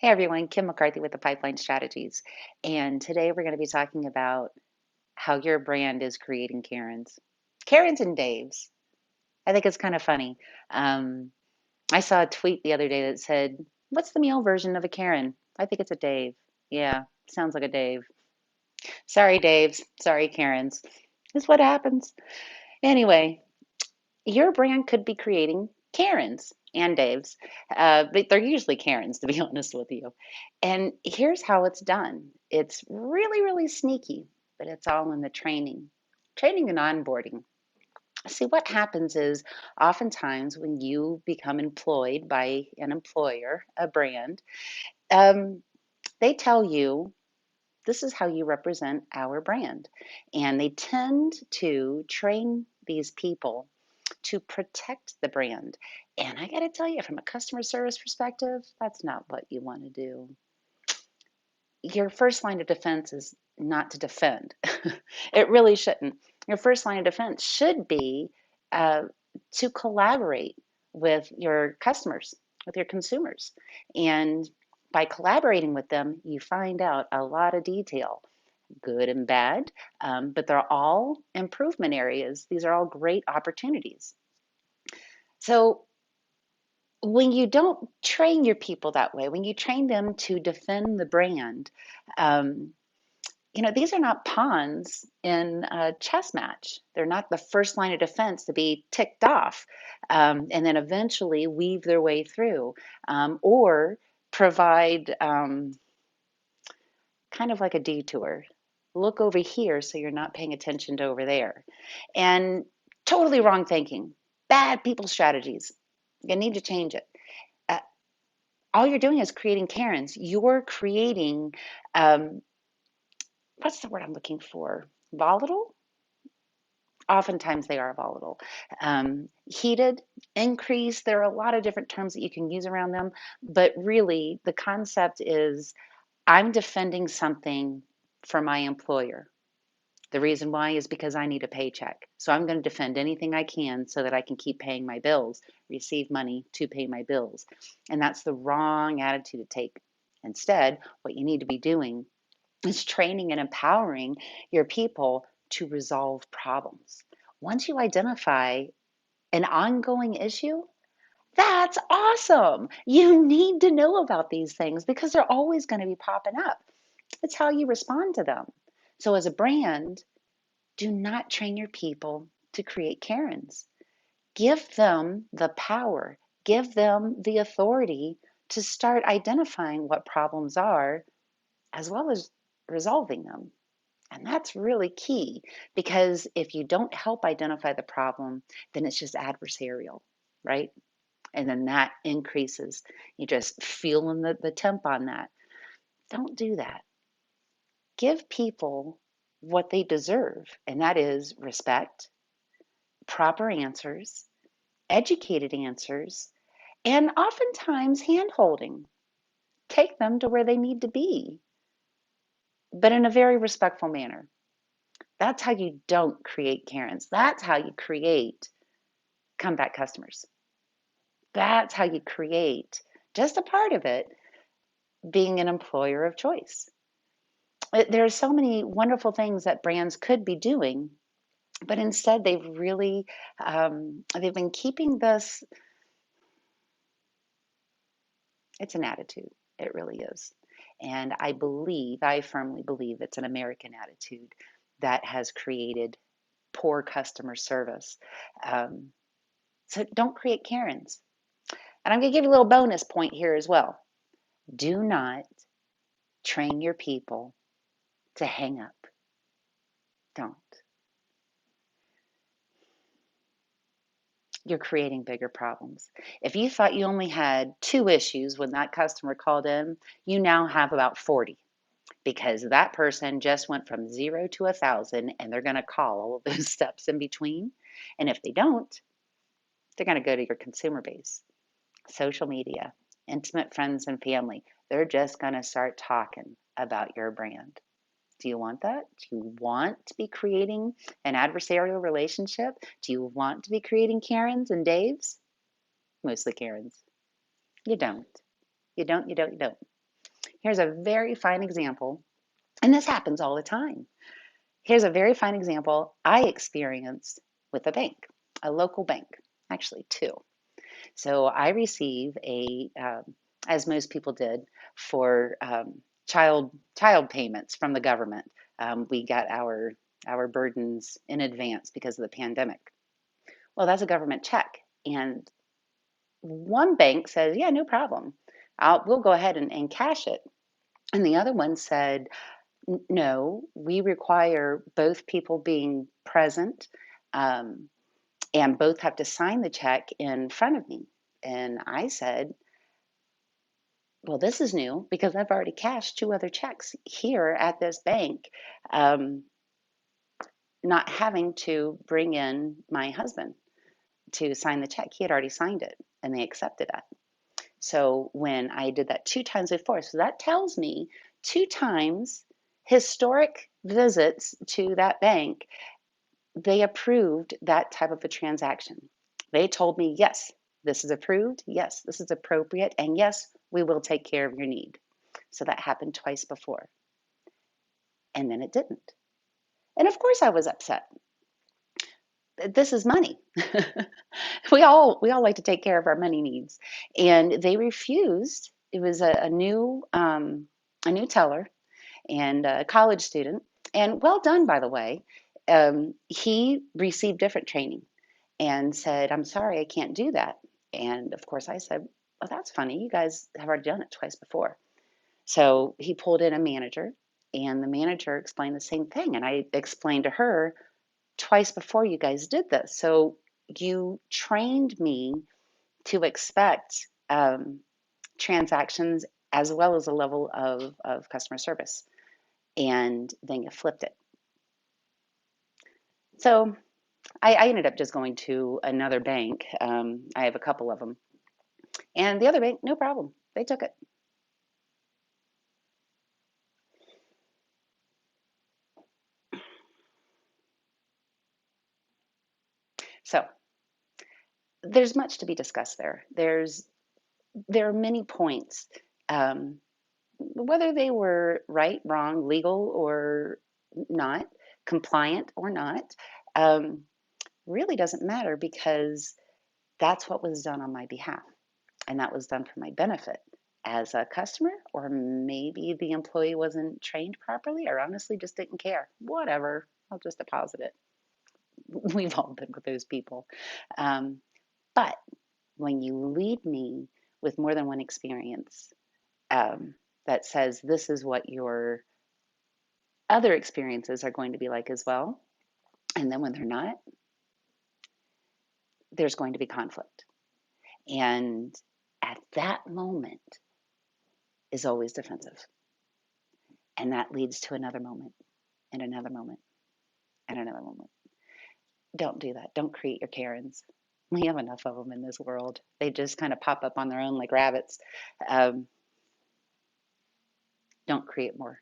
Hey everyone, Kim McCarthy with the Pipeline Strategies. And today we're going to be talking about how your brand is creating Karens. Karens and Daves. I think it's kind of funny. Um, I saw a tweet the other day that said, "What's the male version of a Karen?" I think it's a Dave. Yeah, sounds like a Dave. Sorry, Daves. Sorry, Karens. This is what happens. Anyway, your brand could be creating Karens and Daves, but they're usually Karens, to be honest with you. And here's how it's done. It's really, really sneaky, but it's all in the training and onboarding. See, what happens is oftentimes when you become employed by an employer, a brand, um, they tell you this is how you represent our brand. And they tend to train these people to protect the brand. And I got to tell you, from a customer service perspective, that's not what you want to do. Your first line of defense is not to defend. It really shouldn't. Your first line of defense should be uh, to collaborate with your customers, with your consumers. And by collaborating with them, you find out a lot of detail, good and bad, but they're all improvement areas. These are all great opportunities. So when you don't train your people that way, when you train them to defend the brand, um, these are not pawns in a chess match. They're not the first line of defense to be ticked off and then eventually weave their way through or provide kind of like a detour. Look over here so you're not paying attention to over there. And totally wrong thinking, bad people strategies. You need to change it. Uh, all you're doing is creating Karens. You're creating, um, what's the word I'm looking for? Volatile? Oftentimes they are volatile. Heated, increase, there are a lot of different terms that you can use around them, but really the concept is I'm defending something for my employer. The reason why is because I need a paycheck. So I'm going to defend anything I can so that I can keep paying my bills, receive money to pay my bills. And that's the wrong attitude to take. Instead, what you need to be doing is training and empowering your people to resolve problems. Once you identify an ongoing issue, that's awesome. You need to know about these things because they're always going to be popping up. It's how you respond to them. So, as a brand, do not train your people to create Karens. Give them the power, give them the authority to start identifying what problems are as well as resolving them. And that's really key because if you don't help identify the problem, then it's just adversarial, right? And then that increases. You just feeling the temp on that. Don't do that. Give people what they deserve, and that is respect, proper answers, educated answers, and oftentimes hand holding. Take them to where they need to be, but in a very respectful manner. That's how you don't create Karens. That's how you create comeback customers. That's how you create just a part of it being an employer of choice. There are so many wonderful things that brands could be doing, but instead they've been keeping this. It's an attitude. It really is. And I firmly believe it's an American attitude that has created poor customer service. Um, so don't create Karens. And I'm going to give you a little bonus point here as well. Do not train your people to hang up. Don't. You're creating bigger problems. If you thought you only had two issues when that customer called in, you now have about 40 because that person just went from 0 to 1,000 and they're going to call all of those steps in between. And if they don't, they're going to go to your consumer base, social media, intimate friends and family. They're just going to start talking about your brand. Do you want that? Do you want to be creating an adversarial relationship? Do you want to be creating Karens and Daves? Mostly Karens. You don't. You don't. Here's a very fine example, and this happens all the time. Here's a very fine example I experienced with a bank, a local bank, actually two. So I receive as most people did, for child payments from the government. We got our burdens in advance because of the pandemic. Well, that's a government check, and one bank says, "Yeah, no problem. We'll go ahead and cash it." And the other one said, No, we require both people being present, um, and both have to sign the check in front of me." And I said, "Well, this is new because I've already cashed two other checks here at this bank, um, not having to bring in my husband to sign the check. He had already signed it and they accepted it." So when I did that two times before, so that tells me two times historic visits to that bank, they approved that type of a transaction. They told me, yes, this is approved. Yes, this is appropriate. And yes, we will take care of your need. So that happened twice before. And then it didn't. And of course I was upset. This is money. We all like to take care of our money needs. And they refused. It was a new teller and a college student. And well done, by the way. He received different training and said, "I'm sorry, I can't do that." And of course, I said, "Well, that's funny. You guys have already done it twice before." So he pulled in a manager, and the manager explained the same thing. And I explained to her, "Twice before you guys did this. So you trained me to expect transactions as well as a level of customer service. And then you flipped it." So I ended up just going to another bank. I have a couple of them. And the other bank, no problem. They took it. So there's much to be discussed there. There are many points, um, whether they were right, wrong, legal or not, compliant or not, um, really doesn't matter because that's what was done on my behalf, and that was done for my benefit as a customer, or maybe the employee wasn't trained properly or honestly just didn't care. Whatever, I'll just deposit it. We've all been with those people. Um, but when you lead me with more than one experience, um, that says this is what your other experiences are going to be like as well, and then when they're not, there's going to be conflict. And at that moment is always defensive. And that leads to another moment and another moment and another moment. Don't do that. Don't create your Karens. We have enough of them in this world. They just kind of pop up on their own like rabbits. Um, don't create more.